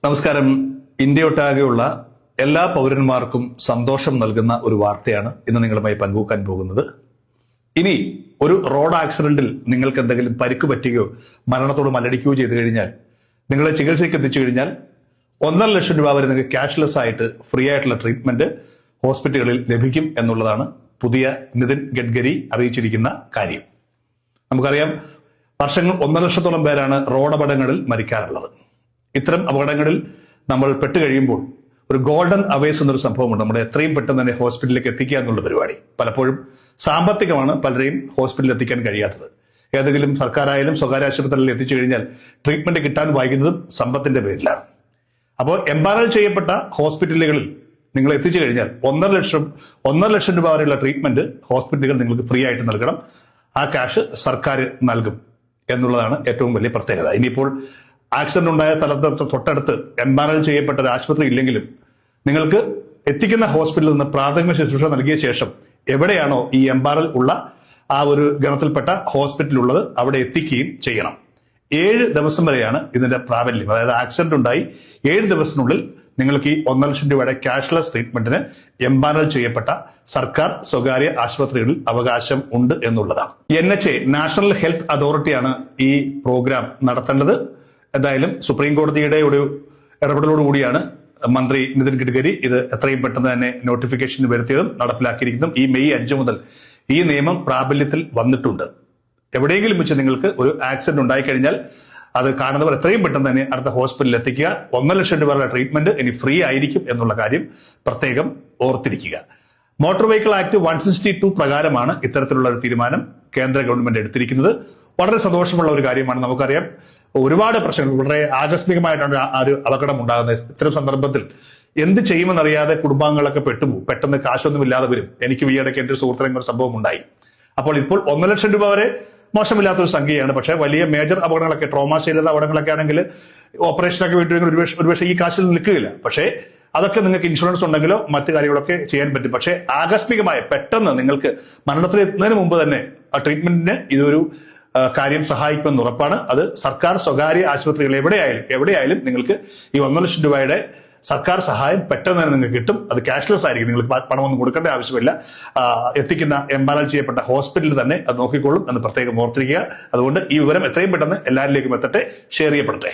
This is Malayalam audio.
നമസ്കാരം. ഇന്ത്യയൊട്ടാകെയുള്ള എല്ലാ പൗരന്മാർക്കും സന്തോഷം നൽകുന്ന ഒരു വാർത്തയാണ് ഇന്ന് നിങ്ങളുമായി പങ്കുവെക്കാൻ പോകുന്നത്. ഇനി ഒരു റോഡ് ആക്സിഡന്റിൽ നിങ്ങൾക്ക് എന്തെങ്കിലും പരിക്ക് പറ്റുകയോ മരണത്തോട് മല്ലടിക്കുകയോ ചെയ്തു കഴിഞ്ഞാൽ, നിങ്ങളെ ചികിത്സയ്ക്ക് എത്തിച്ചു കഴിഞ്ഞാൽ 1.5 ലക്ഷം രൂപ വരെ നിങ്ങൾക്ക് ക്യാഷ്ലെസ് ആയിട്ട് ഫ്രീ ആയിട്ടുള്ള ട്രീറ്റ്മെന്റ് ഹോസ്പിറ്റലുകളിൽ ലഭിക്കും എന്നുള്ളതാണ് പുതിയ നിതിൻ ഗഡ്കരി അറിയിച്ചിരിക്കുന്ന കാര്യം. നമുക്കറിയാം, വർഷങ്ങൾ 1.5 ലക്ഷത്തോളം പേരാണ് റോഡ് അപകടങ്ങളിൽ മരിക്കാറുള്ളത്. ഇത്തരം അപകടങ്ങളിൽ നമ്മൾ പെട്ടുകഴിയുമ്പോൾ ഒരു ഗോൾഡൻ അവേഴ്സ് എന്നൊരു സംഭവമുണ്ട്. നമ്മുടെ എത്രയും പെട്ടെന്ന് തന്നെ ഹോസ്പിറ്റലിലേക്ക് എത്തിക്കുക എന്നുള്ള പരിപാടി. പലപ്പോഴും സാമ്പത്തികമാണ് പലരെയും ഹോസ്പിറ്റലിൽ എത്തിക്കാൻ കഴിയാത്തത്. ഏതെങ്കിലും സർക്കാരായാലും സ്വകാര്യ ആശുപത്രിയിൽ എത്തിച്ചു കഴിഞ്ഞാൽ ട്രീറ്റ്മെന്റ് കിട്ടാൻ വൈകുന്നതും സമ്പത്തിന്റെ പേരിലാണ്. അപ്പോൾ എംപാനൽ ചെയ്യപ്പെട്ട ഹോസ്പിറ്റലുകളിൽ നിങ്ങൾ എത്തിച്ചു കഴിഞ്ഞാൽ 1.5 ലക്ഷം രൂപ വരെയുള്ള ട്രീറ്റ്മെന്റ് ഹോസ്പിറ്റലുകൾ നിങ്ങൾക്ക് ഫ്രീ ആയിട്ട് നൽകണം. ആ ക്യാഷ് സർക്കാർ നൽകും എന്നുള്ളതാണ് ഏറ്റവും വലിയ പ്രത്യേകത. ഇനിയിപ്പോൾ ആക്സിഡന്റ് ഉണ്ടായ സ്ഥലത്ത് തൊട്ടടുത്ത് എംപാനൽ ചെയ്യപ്പെട്ട ഒരു ആശുപത്രി ഇല്ലെങ്കിലും നിങ്ങൾക്ക് എത്തിക്കുന്ന ഹോസ്പിറ്റലിൽ നിന്ന് പ്രാഥമിക ശുശ്രൂഷ നൽകിയ ശേഷം എവിടെയാണോ ഈ എംപാനൽ ഉള്ള ആ ഒരു ഗണത്തിൽപ്പെട്ട ഹോസ്പിറ്റൽ ഉള്ളത് അവിടെ എത്തിക്കുകയും ചെയ്യണം. 7 ദിവസം വരെയാണ് ഇതിന്റെ പ്രാബല്യം. അതായത് ആക്സിഡന്റ് ഉണ്ടായി 7 ദിവസത്തിനുള്ളിൽ നിങ്ങൾക്ക് ഈ 1.5 ലക്ഷം രൂപയുടെ ക്യാഷ്ലെസ് ട്രീറ്റ്മെന്റിന് എംപാനൽ ചെയ്യപ്പെട്ട സർക്കാർ സ്വകാര്യ ആശുപത്രികളിൽ അവകാശം ഉണ്ട് എന്നുള്ളതാണ്. NHA നാഷണൽ ഹെൽത്ത് അതോറിറ്റിയാണ് ഈ പ്രോഗ്രാം നടത്തേണ്ടത്. എന്തായാലും സുപ്രീം കോടതിയുടെ ഒരു ഇടപെടലോടുകൂടിയാണ് മന്ത്രി നിതിൻ ഗഡ്കരി ഇത് എത്രയും പെട്ടെന്ന് തന്നെ നോട്ടിഫിക്കേഷൻ വരുത്തിയതും നടപ്പിലാക്കിയിരിക്കുന്നതും. ഈ മെയ് 5 മുതൽ ഈ നിയമം പ്രാബല്യത്തിൽ വന്നിട്ടുണ്ട്. എവിടെയെങ്കിലും വെച്ച് നിങ്ങൾക്ക് ഒരു ആക്സിഡന്റ് ഉണ്ടായിക്കഴിഞ്ഞാൽ അത് കാണുന്നവർ എത്രയും പെട്ടെന്ന് തന്നെ അടുത്ത ഹോസ്പിറ്റലിൽ എത്തിക്കുക. 1.5 ലക്ഷം രൂപയുടെ ട്രീറ്റ്മെന്റ് ഇനി ഫ്രീ ആയിരിക്കും എന്നുള്ള കാര്യം പ്രത്യേകം ഓർത്തിരിക്കുക. മോട്ടോർ വെഹിക്കിൾ ആക്ട് 162 പ്രകാരമാണ് ഇത്തരത്തിലുള്ള ഒരു തീരുമാനം കേന്ദ്ര ഗവൺമെന്റ് എടുത്തിരിക്കുന്നത്. വളരെ സന്തോഷമുള്ള ഒരു കാര്യമാണ്. നമുക്കറിയാം, ഒരുപാട് പ്രശ്നങ്ങൾ, വളരെ ആകസ്മികമായിട്ടാണ് ആ ഒരു അപകടം ഉണ്ടാകുന്നത്. ഇത്തരം സന്ദർഭത്തിൽ എന്ത് ചെയ്യുമെന്നറിയാതെ കുടുംബാംഗങ്ങളൊക്കെ പെട്ടുപോകും. പെട്ടെന്ന് കാശൊന്നും ഇല്ലാതെ വരും. എനിക്ക് ഈയിടയ്ക്ക് എന്റെ ഒരു സുഹൃത്തിനും ഒരു സംഭവം ഉണ്ടായി. അപ്പോൾ ഇപ്പോൾ 1 ലക്ഷം രൂപ വരെ മോശമില്ലാത്തൊരു സംഖ്യയാണ്. പക്ഷേ വലിയ മേജർ അപകടങ്ങളൊക്കെ, ട്രോമാ ചെയ്ത അപകടങ്ങളൊക്കെ ആണെങ്കിൽ ഓപ്പറേഷനൊക്കെ വീട്ടിൽ ഒരുപക്ഷെ ഈ കാശിൽ നിൽക്കുകയില്ല. പക്ഷേ അതൊക്കെ നിങ്ങൾക്ക് ഇൻഷുറൻസ് ഉണ്ടെങ്കിലോ മറ്റു കാര്യങ്ങളൊക്കെ ചെയ്യാൻ പറ്റും. പക്ഷേ ആകസ്മികമായ പെട്ടെന്ന് നിങ്ങൾക്ക് മരണത്തിലെത്തുന്നതിന് മുമ്പ് തന്നെ ആ ട്രീറ്റ്മെന്റിന് ഇതൊരു കാര്യം സഹായിക്കുമെന്ന് ഉറപ്പാണ്. അത് സർക്കാർ സ്വകാര്യ ആശുപത്രികൾ എവിടെയായാലും നിങ്ങൾക്ക് ഈ 1 ലക്ഷം രൂപയുടെ സർക്കാർ സഹായം പെട്ടെന്ന് തന്നെ നിങ്ങൾക്ക് കിട്ടും. അത് ക്യാഷ്ലെസ് ആയിരിക്കും. നിങ്ങൾക്ക് പണമൊന്നും കൊടുക്കേണ്ട ആവശ്യമില്ല. എത്തിക്കുന്ന എംപാനൽ ചെയ്യപ്പെട്ട ഹോസ്പിറ്റലിൽ തന്നെ അത് നോക്കിക്കോളും എന്ന് പ്രത്യേകം ഓർത്തിരിക്കുക. അതുകൊണ്ട് ഈ വിവരം എത്രയും പെട്ടെന്ന് എല്ലാവരിലേക്കും എത്തട്ടെ, ഷെയർ ചെയ്യപ്പെടട്ടെ.